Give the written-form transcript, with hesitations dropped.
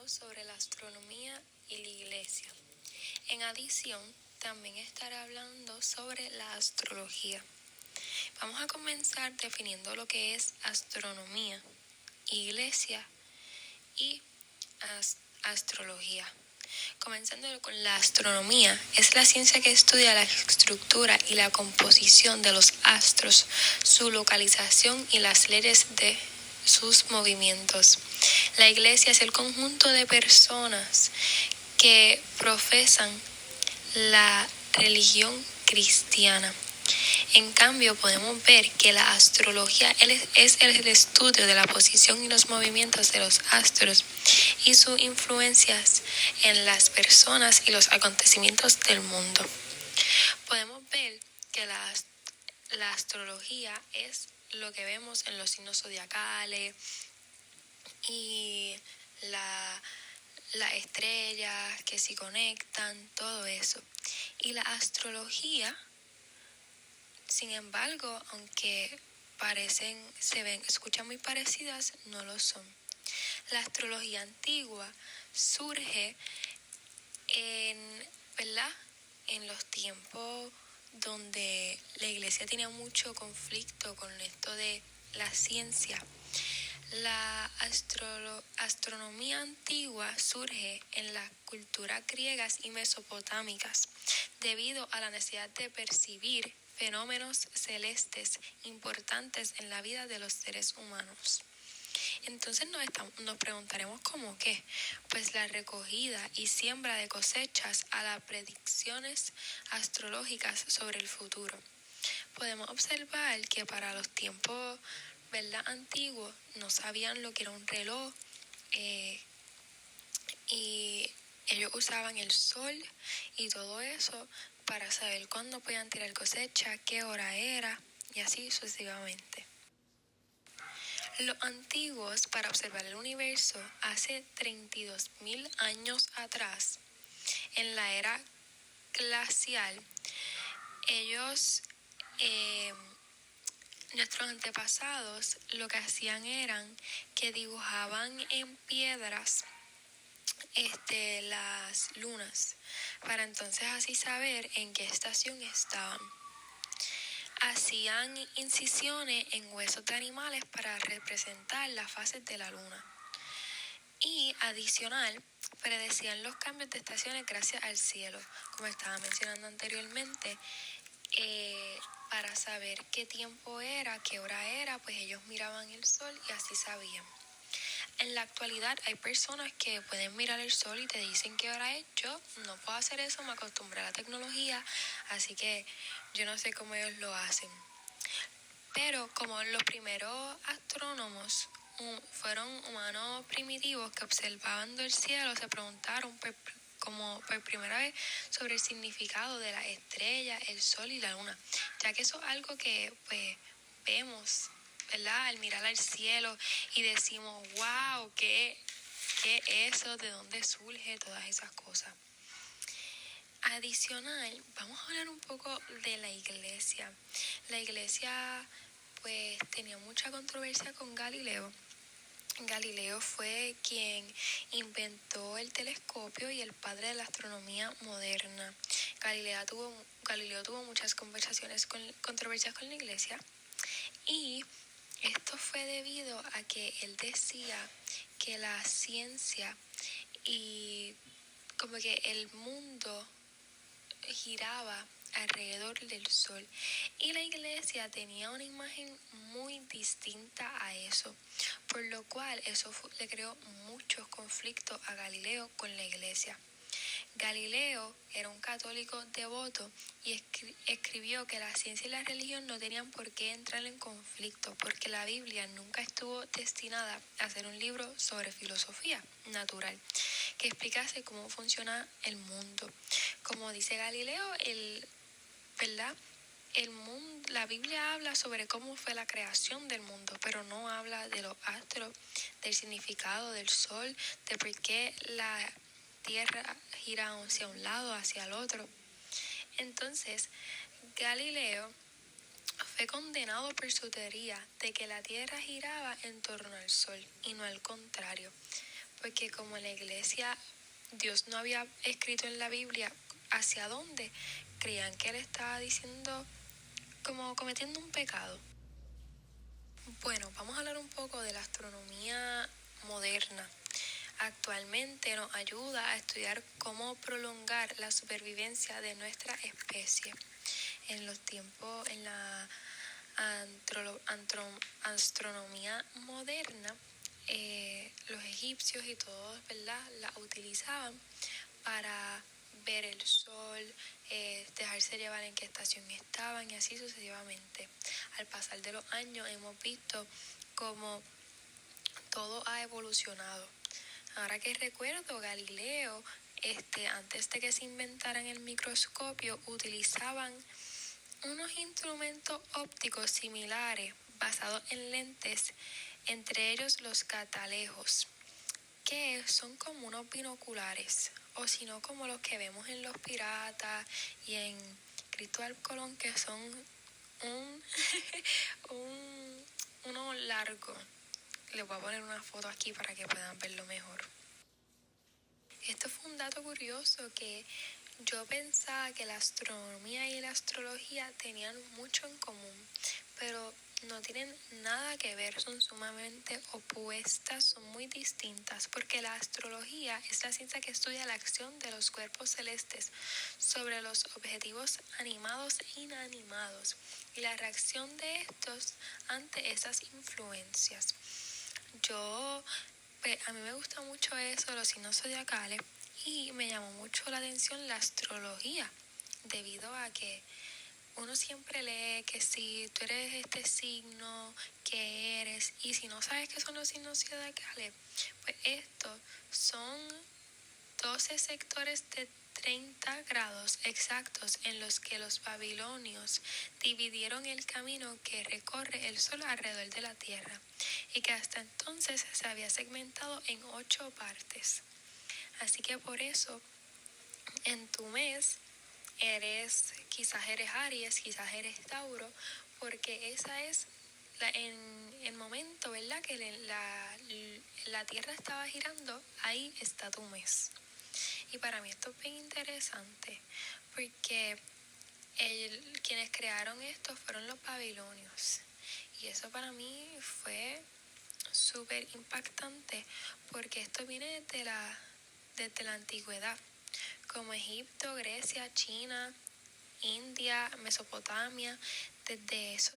hablando sobre la astronomía y la iglesia. En adición, también estaré hablando sobre la astrología. Vamos a comenzar definiendo lo que es astronomía, iglesia y astrología. Comenzando con la astronomía, es la ciencia que estudia la estructura y la composición de los astros, su localización y las leyes de sus movimientos. La iglesia es el conjunto de personas que profesan la religión cristiana. En cambio, podemos ver que la astrología es el estudio de la posición y los movimientos de los astros y sus influencias en las personas y los acontecimientos del mundo. Podemos ver que la astrología es lo que vemos en los signos zodiacales y las estrellas que se conectan, todo eso. Y la astrología, sin embargo, aunque escuchan muy parecidas, no lo son. La astrología antigua surge en los tiempos donde la iglesia tenía mucho conflicto con esto de la ciencia. La astronomía antigua surge en las culturas griegas y mesopotámicas debido a la necesidad de percibir fenómenos celestes importantes en la vida de los seres humanos. Entonces nos preguntaremos ¿cómo qué? Pues la recogida y siembra de cosechas a las predicciones astrológicas sobre el futuro. Podemos observar que para los tiempos antiguos no sabían lo que era un reloj y ellos usaban el sol y todo eso para saber cuándo podían tirar cosecha, qué hora era y así sucesivamente. Los antiguos, para observar el universo hace 32,000 años atrás, en la era glacial, nuestros antepasados lo que hacían eran que dibujaban en piedras las lunas, para entonces así saber en qué estación estaban. Hacían incisiones en huesos de animales para representar las fases de la luna. Y adicional, predecían los cambios de estaciones gracias al cielo, como estaba mencionando anteriormente. Para saber qué tiempo era, qué hora era, pues ellos miraban el sol y así sabían. En la actualidad hay personas que pueden mirar el sol y te dicen qué hora es. Yo no puedo hacer eso, me acostumbré a la tecnología, así que yo no sé cómo ellos lo hacen. Pero como los primeros astrónomos fueron humanos primitivos que observando el cielo, se preguntaron como por primera vez sobre el significado de las estrellas, el sol y la luna, ya que eso es algo que pues vemos, ¿verdad? Al mirar al cielo y decimos, wow, ¿qué es eso? ¿De dónde surge? Todas esas cosas. Adicional, vamos a hablar un poco de la iglesia. La iglesia pues tenía mucha controversia con Galileo. Galileo fue quien inventó el telescopio y el padre de la astronomía moderna. Galileo tuvo muchas controversias con la iglesia y esto fue debido a que él decía que la ciencia y como que el mundo giraba alrededor del sol y la iglesia tenía una imagen muy distinta a eso, por lo cual eso le creó muchos conflictos a Galileo con la iglesia. Galileo era un católico devoto y escribió que la ciencia y la religión no tenían por qué entrar en conflicto, porque la Biblia nunca estuvo destinada a ser un libro sobre filosofía natural que explicase cómo funciona el mundo. Como dice Galileo, la Biblia habla sobre cómo fue la creación del mundo, pero no habla de los astros, del significado del sol, de por qué la Tierra gira hacia un lado, hacia el otro. Entonces, Galileo fue condenado por su teoría de que la Tierra giraba en torno al Sol y no al contrario. porque como en la iglesia Dios no había escrito en la Biblia hacia dónde, creían que él estaba diciendo como cometiendo un pecado. Bueno, vamos a hablar un poco de la astronomía moderna. Actualmente nos ayuda a estudiar cómo prolongar la supervivencia de nuestra especie. En los tiempos, en la astronomía moderna, los egipcios y todos, ¿verdad?, la utilizaban para ver el sol, dejarse llevar en qué estación estaban y así sucesivamente. Al pasar de los años hemos visto cómo todo ha evolucionado. Ahora que recuerdo, Galileo, antes de que se inventaran el microscopio, utilizaban unos instrumentos ópticos similares basados en lentes, entre ellos los catalejos, que son como unos binoculares, o si no como los que vemos en Los Piratas y en Cristóbal Colón, que son uno largo. Les voy a poner una foto aquí para que puedan verlo mejor. Esto fue un dato curioso que yo pensaba que la astronomía y la astrología tenían mucho en común, pero no tienen nada que ver, son sumamente opuestas, son muy distintas, porque la astrología es la ciencia que estudia la acción de los cuerpos celestes sobre los objetivos animados e inanimados y la reacción de estos ante esas influencias. A mí me gusta mucho eso, los signos zodiacales, y me llamó mucho la atención la astrología, debido a que uno siempre lee que si tú eres este signo, que eres, y si no sabes qué son los signos zodiacales, pues estos son 12 sectores de 30 grados exactos en los que los babilonios dividieron el camino que recorre el sol alrededor de la Tierra y que hasta entonces se había segmentado en 8 partes. Así que por eso en tu mes quizás eres Aries, quizás eres Tauro, porque esa es en el momento, ¿verdad?, que la Tierra estaba girando, ahí está tu mes. Y para mí esto es bien interesante, porque quienes crearon esto fueron los babilonios. Y eso para mí fue súper impactante, porque esto viene desde la antigüedad, como Egipto, Grecia, China, India, Mesopotamia. Desde esos